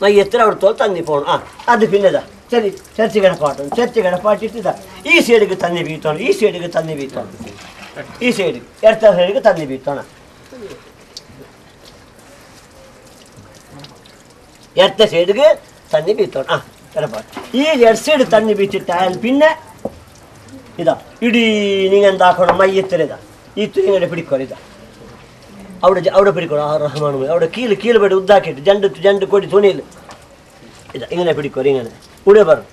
മയ്യത്തിന് അവിടുത്തെ തന്നി പോകണം. അത് പിന്നെതാ ശരി ചർച്ച കിടപ്പാട്ടും ചർച്ച കിടപ്പാട്ടിട്ട് ഈ സൈഡിക്ക് തന്നി വീത്തോണം, ഈ സൈഡിക്ക് തന്നി വീത്തോണം, ഈ സൈഡ് അടുത്ത സൈഡിക്ക് തന്നി വീത്തോണം, അടുത്ത സൈഡിക്ക് തന്നി വീത്തോണം. കിടപ്പാട്ട് ഈ ലെഫ്റ്റ് സൈഡ് തന്നി വീച്ചിട്ടായാൽ പിന്നെ ഇതാ ഇടീ നിങ്ങൾ എന്താക്കണം മയ്യത്തിനിതാ ഈ തുണിങ്ങനെ പിടിക്കണം. ഇതാ അവിടെ പിടിക്കണം. റഹ്മാൻ അവിടെ കീഴ് പടി ഉദ്ദാക്കിയിട്ട് രണ്ട് കൊടി തുണിയിൽ ഇതാ ഇങ്ങനെ പിടിക്കോ. ഇങ്ങനെ ഇവിടെ പറഞ്ഞു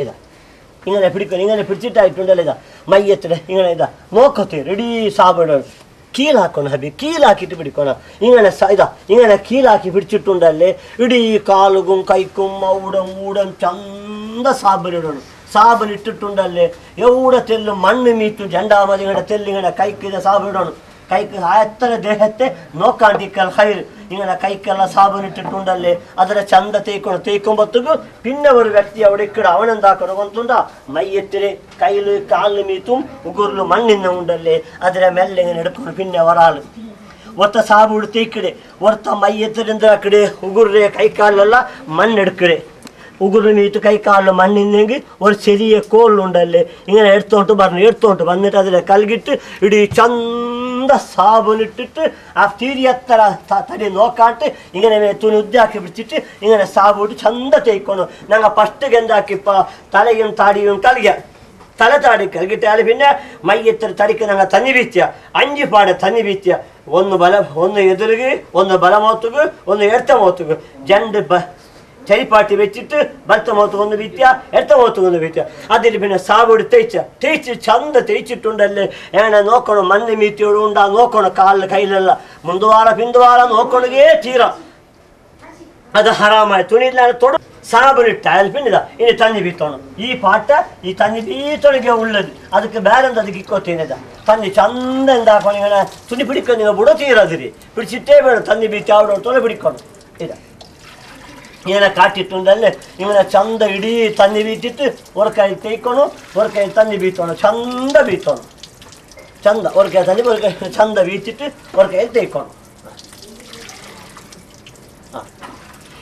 ഇതാ ഇങ്ങനെ പിടിക്കോ. ഇങ്ങനെ പിടിച്ചിട്ടായിട്ടുണ്ടല്ലോ ഇതാ മയ്യത്തിന് ഇങ്ങനെ ഇതാ നോക്കത്തെ റെഡി സാബിടണം. കീഴാക്കണം ഹബി, കീഴാക്കിയിട്ട് പിടിക്കണം. ഇങ്ങനെ ഇതാ ഇങ്ങനെ കീഴാക്കി പിടിച്ചിട്ടുണ്ടല്ലേ ഇടീ കാലുകും കൈക്കും ഔടം ഊടം ചന്ത സാബിലിടണം. സാബിലിട്ടിട്ടുണ്ടല്ലേ എവിടെ തെല്ലും മണ്ണ് മീറ്റും രണ്ടാമത് ഇങ്ങനെ തെല്ലിങ്ങനെ കൈക്കിത് സാബിടണം. കൈക്ക് എത്ര ദേഹത്തെ നോക്കാണ്ടിക്കൽ ഹൈർ ഇങ്ങനെ കൈക്കെല്ലാം സാബിനിട്ടിട്ടുണ്ടല്ലേ അതിനെ ചന്ത തേക്കണം. തേക്കുമ്പോഴത്തേക്ക് പിന്നെ ഒരു വ്യക്തി അവിടെ ഇക്കട അവനെന്താക്കണം കൊണ്ടുണ്ടാ മയ്യത്തിന് കയ്യിൽ കാലിന് മീത്തും ഉಗುರ್ಲು മണ്ണിന്ന ഉണ്ടല്ലേ അതിനെ മെല്ലെ ഇങ്ങനെ എടുക്കണം. പിന്നെ ഒരാൾ ഒത്ത സാബ് തേക്കിടെ ഒത്ത മയ്യത്തിനെന്താക്കിടെ ഉಗುರ್ರೆ കൈക്കാലിലെല്ല മണ്ണെടുക്കടെ. ഉಗುರು മീറ്റ് കൈക്കാലിൽ മണ്ണിന്നെങ്കിൽ ഒരു ചെറിയ കോളുണ്ടല്ലേ ഇങ്ങനെ എടുത്തോണ്ട് വന്നിട്ട് അതിലെ കൽകിട്ട് ഇടീ ചന്ത സാബുനിട്ടിട്ട് ആ തിരിയത്ര തടി നോക്കാട്ട് ഇങ്ങനെ തുണി ഉദ്യാക്കി പിടിച്ചിട്ട് ഇങ്ങനെ സാബുട്ട് ചന്ത തേക്കണം. ഞങ്ങൾ ഫസ്റ്റ് എന്താക്കിപ്പ തലയും താടിയും കൽകിയ തല താടി കൽകിട്ടാൽ പിന്നെ മയ്യത്തിൽ തടിക്ക് ഞങ്ങൾ തന്നി വീഴ്ച 5 പാടെ തന്നി വീഴ്ച. ഒന്ന് എതിരുക്, ഒന്ന് ബലമോത്തുക, ഒന്ന് എടുത്ത മോത്തുക, 2 ചരിപ്പാട്ടി വെച്ചിട്ട് ഭർത്ത മോത്ത് ഒന്ന് വീഴ്ച, എടുത്ത മോത്ത് ഒന്ന് വീഴ്ച. അതിൽ പിന്നെ സാബോട് തേച്ച് ചന്ത തേച്ചിട്ടുണ്ടല്ലേ ഏണെ നോക്കണം. മണ്ണ് മീറ്റിയോട് ഉണ്ടാ നോക്കണം. കാലിൽ കയ്യിലല്ല മുന്തുവാറ പിന്തുവാറ നോക്കണേ തീര. അത് ഹറാമായ തുണിയിലാണ് തൊട സാബിനിട്ടായാൽ പിന്നിതാ ഇനി തന്നി വീത്തോണം. ഈ പാട്ട ഈ തന്നി വീത്തോണിಗೆ ഉള്ളത് ಅದಕ್ಕೆ ಬೇರೆಂದು ಅದಕ್ಕೆ ಇಕ್ಕೋತೇನೆದ ತನ್ನಿ ಚಂದ ಎಂದಾಕೊಂಡು ಇങ്ങനെ ತುನಿ പിടിಕೊಂಡು നിങ്ങൾ ಬುಡ ತೀರದಿರಿ പിടിച്ചിട്ടേ വേണം തന്നി ಬೀಚ್ അവിടെ ತೊಳೆ പിടിക്കണം. ഇതാ ഇങ്ങനെ കാട്ടിട്ടുണ്ടല്ലേ ഇങ്ങനെ ചന്ത ഇടീ തന്നി വീട്ടിട്ട് ഒരു കൈ തേക്കണം, ഒരു കൈ തന്നി ബീത്തോണം. ചന്ത ബീത്തോണം. ചന്ത ഒരു കൈ തന്നി ഒരു കൈ ചന്ത വീച്ചിട്ട് ഒരു കൈ തേക്കണം.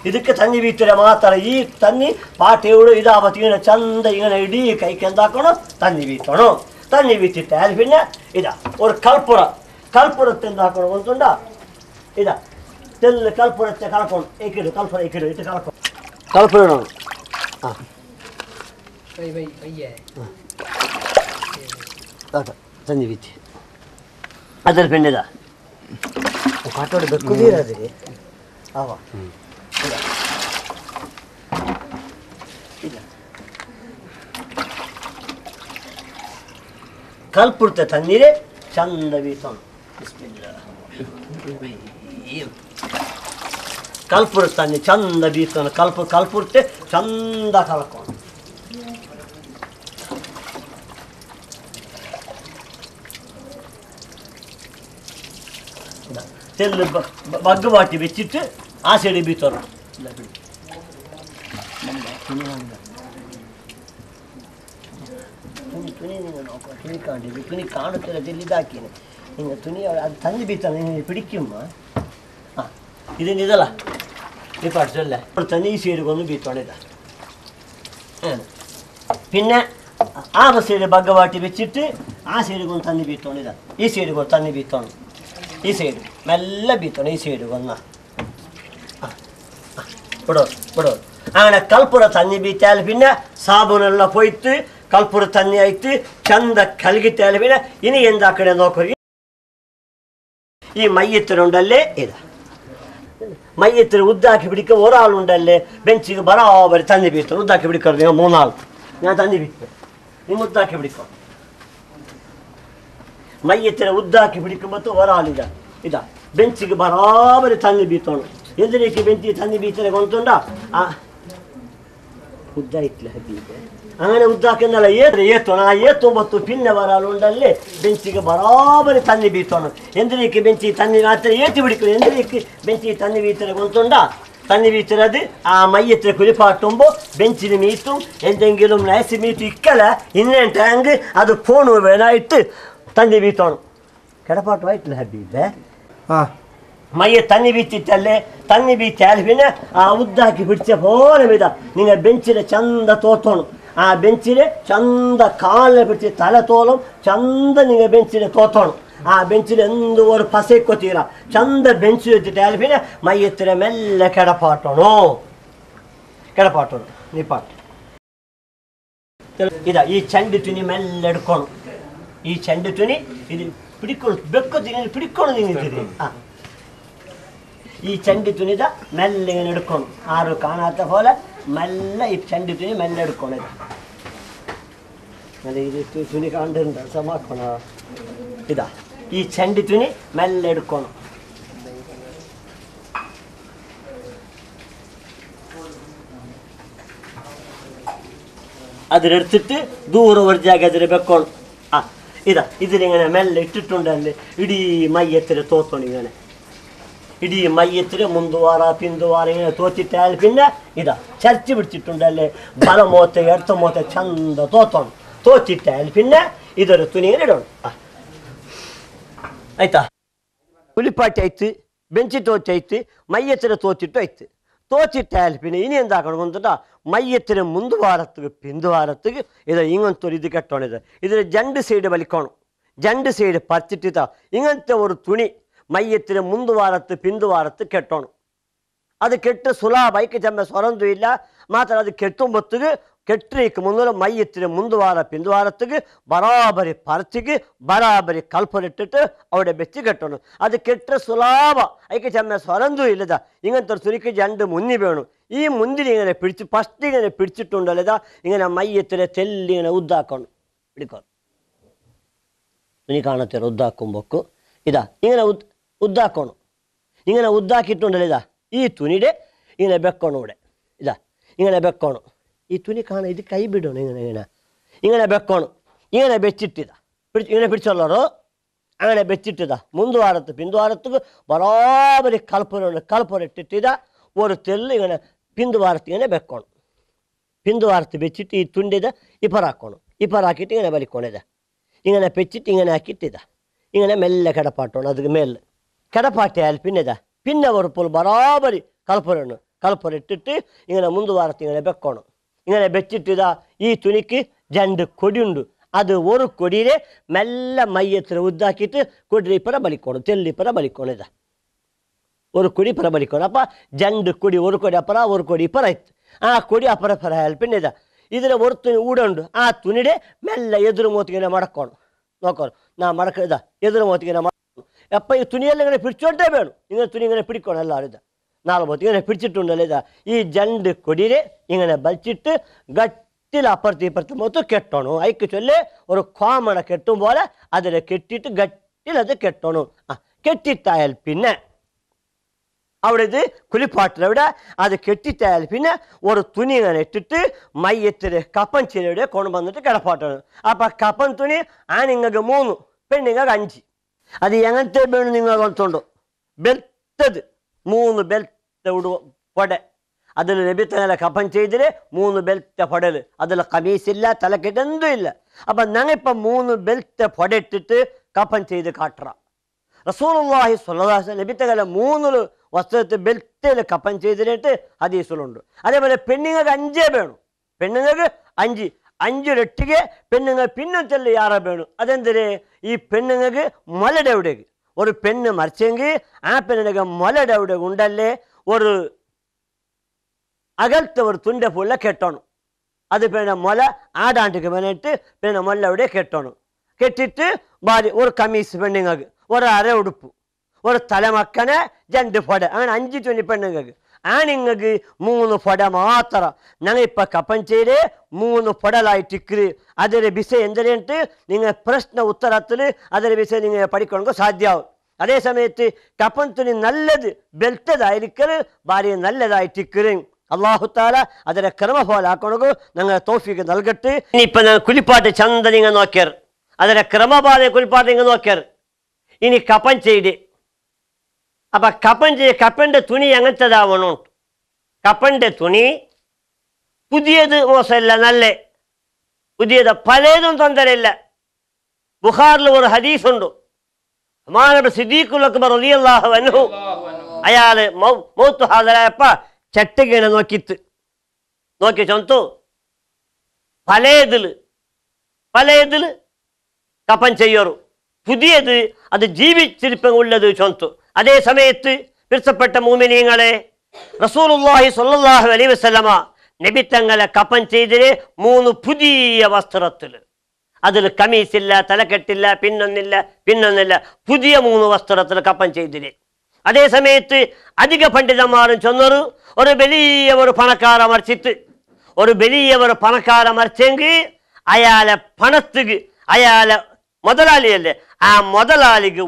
ಇದಕ್ಕೆ ತನ್ನಿ ಬೀತರೆ ಮಾತ್ರ. ಈ ತನ್ನಿ ಪಾಟೆಗಳು ಇದಾವತ್ತು ಇങ്ങനെ ಚಂದ ಇങ്ങനെ ಇಡೀ ಕೈಗೆ ಎಂದಾಕೋಣ ತನ್ನಿ ಬೀತೋಣ. ತನ್ನಿ ಬೀತಿಟ್ಟ ಅಲ್ಲಿ പിന്നെ ಇದ ഒരു ಕಲ್ಪುರತ್ತೆ ಎಂದಾಕೋಣ ಒಂದುಂಡ ಇದ ತೆಲ್ಲ ಕಲ್ಪುರತ್ತೆ ಕಲ್ಕೊಂಡು ಏಕಿಡು ಕಲ್ಪುರ ಏಕಿಡು ಇಟ್ಟು ಕಲ್ಕೊಂಡು ಕಲ್ಪುರ ನೋಡು. ತನ್ನಿ ಬೀತಿ ಅದ್ರ ಪೆಂಡಿದ ಪಾಟೋಡಿ ಬೆಕ್ಕುದಿರದೆ ಅವ ಕಲ್ಪುರ್ತೆ ತಣ್ಣೀರೆ ಚಂದ ಬೀಸೋಣ. ಕಲ್ಪುರ ತಣ್ಣಿ ಚಂದ ಬೀಸೋಣ. ಕಲ್ಪುರ್ತೆ ಚಂದ ಕಲ್ಕೊಂಡು ತೆಲ್ಲು ಬಗ್ಗು ಬಾಟಿ ಬೆಚ್ಚಿಟ್ಟು ಆ ಸೈಡ್ ಬೀಸೋಣ. തുണി നിങ്ങൾ നോക്കുക. തുണി കാണില്ല, തുണി കാണത്തില്ല, ജെല്ലിതാക്കിന് നിങ്ങൾ തുണി അത് തന്നി ബീത്താണ് നിങ്ങൾ പിടിക്കുമ്പോൾ ഇതിന് ഇതല്ല ഈ പഠിച്ചല്ലേ തന്നെ ഈ സൈഡ് കൊണ്ട് ബീത്തോണില്ല. പിന്നെ ആ സൈഡ് ബഗ്ഗവാട്ടി വെച്ചിട്ട് ആ സൈഡ് കൊണ്ട് തന്നി ബീത്തോണില്ല. ഈ സൈഡ് കൊണ്ട് തന്നി ബീത്തോണം. ഈ സൈഡ് മെല്ലെ ബീത്തോണം. ഈ സൈഡ് കൊന്ന ಬಿಡೋ അങ്ങനെ കൽപ്പുര തന്നി ബീച്ചാൽ പിന്നെ സാബുനെല്ലാം പോയിട്ട് കൽപ്പുര തന്നി ആയിട്ട് ചന്ത കൽകിട്ടാൽ പിന്നെ ഇനി എന്താക്കണേ നോക്കുക. ഈ മയ്യത്തിനുണ്ടല്ലേ ഇതാ മയ്യത്തിന് ഉദ്ദാക്കി പിടിക്കുക. ഒരാളുണ്ടല്ലേ ബെഞ്ചിക്ക് ബറാബർ തന്നി ബീത്തണം. ഉദ്ദാക്കി പിടിക്കണം. നിങ്ങൾ 3 ആൾ ഞാൻ തന്നി ബീത്തും നിങ്ങൾ ഉദ്ദാക്കി പിടിക്കും. മയ്യത്തിനെ ഉദ്ദാക്കി പിടിക്കുമ്പോൾ ഒരാളിതാ ഇതാ ബെഞ്ചിക്ക് ബറാബർ തന്നി ബീത്തോണം. എന്തിനേക്ക് ബെഞ്ചി തന്നി ബീത്തിനെ കൊണ്ടുണ്ടാ ഉദ്ദായിട്ടില്ല ഹബീബ്. അങ്ങനെ ഉദ്ദാക്കുന്നല്ല ಏತೋಣ. ಆ ಏತೊಂಬತ್ತು ಪಿನ್ನ ಬರಾಳುಂಡಲ್ಲೇ ಬೆಂಚಿಗೆ ಬರಾಬರಿ ತನ್ನಿ ಬೀತೋಣ. ಎಂದಿನಕ್ಕೆ ಬೆಂಚಿ ತನ್ನಿ ಮಾತ್ರ ಏತಿ ಬಿಡಿಕೊಂಡು ಎಂದಿನಕ್ಕೆ ಬೆಂಚಿ ತನ್ನಿ ಬೀತರೆ ಕೊಂತುಂಡ തന്നി വീച്ചത് ആ മയ്യത്തെ കുലിപ്പാട്ടുമ്പോൾ ബെഞ്ചിന് മീറ്റും എന്തെങ്കിലും നൈസ് മീറ്റ് ഇക്കല ഇന്നേ ടാങ്ക് അത് ഫോൺ വേണമായിട്ട് തന്നി വീത്തോണം. കിടപ്പാട്ടുമായിട്ടില്ല ഹബീബേ. മയ്യ തന്നി വീച്ചിട്ടല്ലേ തങ്ങി ബീച്ചാൽ പിന്നെ ആ ഉദ്ദാക്കി പിടിച്ച പോലെ ഇതാ നിങ്ങൾ ബെഞ്ചിലെ ചന്ത തോത്തോണം. ആ ബെഞ്ചില് ചന്ത കാലിനെ പിടിച്ച് തല തോളും ചന്ത നിങ്ങൾ ബെഞ്ചില് തോത്തോണം. ആ ബെഞ്ചിൽ എന്തോ ഒരു പസക്കൊത്തീര ചന്ത ബെഞ്ച് വെച്ചിട്ടാൽ പിന്നെ മയ്യത്തിനെ മെല്ലെ കിടപ്പാട്ടണോ നീ പാട്ട്. ഇതാ ഈ ചണ്ടി തുണി മെല്ലെ എടുക്കണം. ഈ ചണ്ടി തുണി ഇത് പിടിക്കണം, വെക്കത്തിന് പിടിക്കണം. നിങ്ങൾക്ക് ആ ഈ ചണ്ടി തുണി ഇതാ മെല്ലെ ഇങ്ങനെ എടുക്കണം. ആരും കാണാത്ത പോലെ മെല്ലെ ഈ ചണ്ടി തുണി മെല്ലെ എടുക്കണം. ഇത് തുണി കണ്ടിട്ടുണ്ട് സമാക്കണ. ഇതാ ഈ ചണ്ടി തുണി മെല്ലെ എടുക്കണം. അതിലെടുത്തിട്ട് ദൂരെ ഒരു ജാഗ അതിൽ വെക്കണം. ആ ഇതാ ഇതിലിങ്ങനെ മെല്ലെ ഇട്ടിട്ടുണ്ടല്ലേ ഇടീ മയ്യത്തിൽ തോത്തണം. ഇങ്ങനെ ഇടീ മയ്യത്തിൽ മുന്തുവാറ പിന്തുവാറ ഇങ്ങനെ തോറ്റിട്ടാൽ പിന്നെ ഇതാ ചർച്ച പിടിച്ചിട്ടുണ്ടല്ലേ ബലമോത്തെ ഇടത്തമോത്തെ ചന്ത തോത്തണം. തോച്ചിട്ടാൽ പിന്നെ ഇതൊരു തുണി ഇങ്ങനെ ഇടണം. ಆಯ್ತಾ പുലിപ്പാട്ടി അയത്ത് ബെഞ്ചി തോച്ചയത്ത് മയ്യത്തിന് തോച്ചിട്ട് അയത്ത് തോച്ചിട്ടാൽ പിന്നെ ഇനി എന്താക്കണം കൊണ്ടിട്ടാ മയ്യത്തിന് മുന്തുവാരത്തുക്ക് പിന്തുവാരത്തുക്ക് ഇത് ഇങ്ങനത്തെ ഒരു ഇത് കെട്ടണം. ഇതിന് രണ്ട് സൈഡ് വലിക്കണം. രണ്ട് സൈഡ് പറിച്ചിട്ടാ ഇങ്ങനത്തെ ഒരു തുണി മയ്യത്തിന് മുന്തുവാരത്ത് പിന്തുവാരത്ത് കെട്ടണം. അത് കെട്ട് സുലാബൈക്ക് ചെമ്മ സ്വരന്തും ഇല്ല. മാത്രം അത് കെട്ടുമ്പോഴത്തേക്ക് കെട്ടിക്ക് മുന്നിൽ മയ്യത്തിന് മുന്തുവാര പിന്തുവാരത്തേക്ക് ബറാബരി പറിച്ചിക്ക് ബറാബരി കൽപ്പനിട്ടിട്ട് അവിടെ വെച്ച് കെട്ടണം. അത് കെട്ട് സുലാഭ അതിക്ക് ചെമ്മ സ്വരന്തും ഇല്ലതാ. ഇങ്ങനത്തെ ഒരു തുണിക്ക് രണ്ട് മുന്നി വേണം. ഈ മുന്തിരി ഇങ്ങനെ പിടിച്ച് ഫസ്റ്റ് ഇങ്ങനെ പിടിച്ചിട്ടുണ്ടല്ലതാ ഇങ്ങനെ മയ്യത്തിനെ തെല്ലി ഇങ്ങനെ ഉദ്ദാക്കണം. പിടിക്കണം തുണി കാണത്തെ ഉദ്ദാക്കുമ്പോക്ക് ഇതാ ഇങ്ങനെ ഉദ്ദാക്കണം. ഇങ്ങനെ ഉദ്ദാക്കിയിട്ടുണ്ടല്ലോ ഇതാ ഈ തുണിയുടെ ഇങ്ങനെ വെക്കണം. ഇവിടെ ഇതാ ഇങ്ങനെ വെക്കണം. ഈ തുണി കാണാൻ ഇത് കൈ വിടണം. ഇങ്ങനെ വെക്കണം. ഇങ്ങനെ വെച്ചിട്ടിതാ ഇങ്ങനെ പിടിച്ചോളോ. അങ്ങനെ വെച്ചിട്ടിതാ മുന്തുവാരത്ത് പിന്തുവാരത്തുക്ക് ബറാബരി കൽപ്പനിട്ടിട്ടിതാ ഒരു തെല്ല് ഇങ്ങനെ പിന്തുവാരത്ത് ഇങ്ങനെ വെക്കണം. പിന്തുവാരത്ത് വെച്ചിട്ട് ഈ തുണ്ടിത് ഇപ്പറാക്കണം. ഇപ്പറാക്കിയിട്ട് ഇങ്ങനെ വലിക്കണം. ഇതാ ഇങ്ങനെ വെച്ചിട്ട് ഇങ്ങനെ ആക്കിയിട്ടിതാ ഇങ്ങനെ മെല്ലെ കിടപ്പാട്ടണം. അത് മേലെ കിടപ്പാട്ടിയാൽ പിന്നെ ഇതാ പിന്നെ ഉറപ്പോൾ ബറാബരി കൽപ്പനിട്ടിട്ട് ഇങ്ങനെ മുന്തുവാരത്ത് ഇങ്ങനെ വെക്കണം. ഇങ്ങനെ വെച്ചിട്ടിതാ ഈ തുണിക്ക് രണ്ട് കൊടിയുണ്ട്. അത് ഒരു കൊടിയെ മെല്ലെ മയ്യത്തിൽ ഉദ്ദാക്കിയിട്ട് കൊടി ഇപ്പറ ബലിക്കണം. തെല്ലിപ്പറ ബലിക്കണം. ഇതാ ഒരു കൊടി ഇപ്പറ ബലിക്കണം. അപ്പം രണ്ട് കൊടി ഒരു കൊടി അപ്പറ ഒരു കൊടി ഇപ്പറ ഇತ್ತು. ആ കൊടി അപ്പറ പിന്നെ ഇതാ ഇതിൽ ഒരു തുണി ഊടുണ്ട്. ആ തുണിയുടെ മെല്ലെ എതിർ മോത്തിങ്ങനെ മടക്കണം. നോക്കണം നാ മടക്ക ഇതാ എതിർ മോത്തിങ്ങനെ മടക്കണം. അപ്പം ഈ തുണിയെല്ലാം ഇങ്ങനെ പിടിച്ചോട്ടേ വേണം. ഇങ്ങനെ തുണി ഇങ്ങനെ പിടിക്കണം. എല്ലാവരും ഇതാ നാളെ പോത്ത് ഇങ്ങനെ പിടിച്ചിട്ടുണ്ടല്ലോ. ഇതാ ഈ രണ്ട് കൊടിയെ ഇങ്ങനെ വലിച്ചിട്ട് ഗട്ടിൽ അപ്പുറത്ത് ഇപ്പുറത്ത് മൊത്തം കെട്ടണം. അതിക്ക് ചൊല്ല് ഒരു കോമണ കെട്ടും പോലെ അതിൽ കെട്ടിയിട്ട് ഗട്ടിൽ അത് കെട്ടണം. ആ കെട്ടിട്ടായാൽ പിന്നെ അവിടെ ഇത് കുലിപ്പാട്ടിലവിടെ അത് കെട്ടിട്ടായാൽ പിന്നെ ഒരു തുണി ഇങ്ങനെ ഇട്ടിട്ട് മയ്യത്തില് കപ്പൻ ചിലയുടെ കൊണ്ടുവന്നിട്ട് കിടപ്പാട്ടണം. അപ്പം കപ്പൻ തുണി ആണിങ്ങൾക്ക് 3 പെണ്ണിങ്ങൾക്ക് 5. അത് എങ്ങനത്തെ വേണം നിങ്ങൾ കൊണ്ടുണ്ടോ ബെൽത്തത് 3 ബെൽറ്റ് പൊട അതിൽ ലഭിത്തങ്ങനെ കപ്പൻ ചെയ്തില് 3 ബെൽറ്റ് പൊടല്. അതിൽ കമീസില്ല തലക്കെട്ട് എന്തും ഇല്ല. അപ്പം ഞങ്ങളിപ്പം 3 ബെൽറ്റ് പൊട ഇട്ടിട്ട് കപ്പൻ ചെയ്ത് കാട്ടറ. റസൂലുള്ളാഹി സ്വല്ലല്ലാഹു അലൈഹി വസല്ലം ലഭിത്തകല 3 വസ്ത്രത്തിൽ ബെൽറ്റിൽ കപ്പൻ ചെയ്തിട്ട് ഹദീസിലുണ്ട്. അതേപോലെ പെണ്ണുങ്ങൾക്ക് 5 വേണം. പെണ്ണുങ്ങൾക്ക് 5 ഒരൊട്ടിಗೆ പെണ്ണുങ്ങൾ പിന്നെ ചെല്ലി 6 വേണം. അതെന്തിന് ഈ പെണ്ണുങ്ങൾക്ക് മുലയുടെ എവിടേക്ക് ഒരു പെണ്ണ് മറിച്ചെങ്കിൽ ആ പെണ്ണിനൊക്കെ മുലയുടെ എവിടെ ഉണ്ടല്ലേ ഒരു അകലത്തെ ഒരു തുണ്ട പുള്ള കെട്ടണം. അത് പിന്നെ മുല ആടാണ്ടിക്ക് വേണ്ടിയിട്ട് പിന്നെ മുല എവിടെ കെട്ടണം. കെട്ടിട്ട് ഭാര്യ ഒരു കമീസ് പെണ്ണുങ്ങൾക്ക് ഒരു അര ഉടുപ്പ് ഒരു തലമക്കനെ 2 പൊട അങ്ങനെ 5 തുണി പെണ്ണുങ്ങൾക്ക്. ആണിങ്ങൾക്ക് 3 പൊട മാത്രം. ഞങ്ങൾ ഇപ്പം കപ്പൻ ചെയ്ത് 3 പൊടലായിട്ടിക്കറ്. അതിലെ വിഷയം എന്തിനായിട്ട് നിങ്ങൾ പ്രശ്ന ഉത്തരത്തിൽ അതിലെ വിഷയം നിങ്ങൾ പഠിക്കണമെങ്കിൽ സാധ്യമാവും. അതേ സമയത്ത് കപ്പൻ തുണി നല്ലത് ബെൽറ്റതായിരിക്കല് ഭാര്യ നല്ലതായിട്ടിക്കറ്. അള്ളാഹു താല അതിലെ ക്രമ പോലെ ആക്കണമെങ്കിൽ ഞങ്ങൾ തോഫിക്ക് നൽകട്ടെ. ഇനിയിപ്പം ഞാൻ കുലിപ്പാട്ട് ചന്ത നിങ്ങൾ നോക്കിയാർ അതിലെ ക്രമപാത കുലിപ്പാട്ട് നിങ്ങൾ നോക്കിയാർ. ഇനി കപ്പൻ ചെയ്ത് അപ്പം കപ്പൻ്റെ തുണി എങ്ങനത്തതാവണം. കപ്പൻ്റെ തുണി പുതിയത് മോശമില്ല, നല്ല പുതിയത് പലതും തൊന്തരയില്ല. ബുഖാറിൽ ഒരു ഹദീസുണ്ട്. സിദ്ദീഖുൽ അക്ബർ റളിയല്ലാഹു അൻഹു അയാള് മൗത്ത് ഹാജരായപ്പ ചട്ടുകീണ നോക്കി ചൊന്തു പലേതില് കപ്പൻ ചെയ്യോറു പുതിയത് അത് ജീവിച്ചിരിപ്പുള്ളത് ചൊന്തു. അതേ സമയത്ത് പിരിച്ചപ്പെട്ട മൂമിനീങ്ങളെ റസൂലുള്ളാഹി സ്വല്ലല്ലാഹു അലൈഹി വസല്ലമ നബി തങ്ങളെ കപ്പൻ ചെയ്തിന് 3 പുതിയ വസ്ത്രത്തില്. അതിൽ കമീസില്ല, തലക്കെട്ടില്ല, പിന്നൊന്നില്ല, പുതിയ 3 വസ്ത്രത്തിൽ കപ്പൻ ചെയ്തിന്. അതേ സമയത്ത് അധിക പണ്ഡിതന്മാരും ചൊന്നൊരു ഒരു വലിയ പണക്കാര മറിച്ചെങ്കിൽ അയാളെ പണത്തുക്ക് അയാളെ മുതലാളിയല്ലേ ആ മുതലാളിക്ക്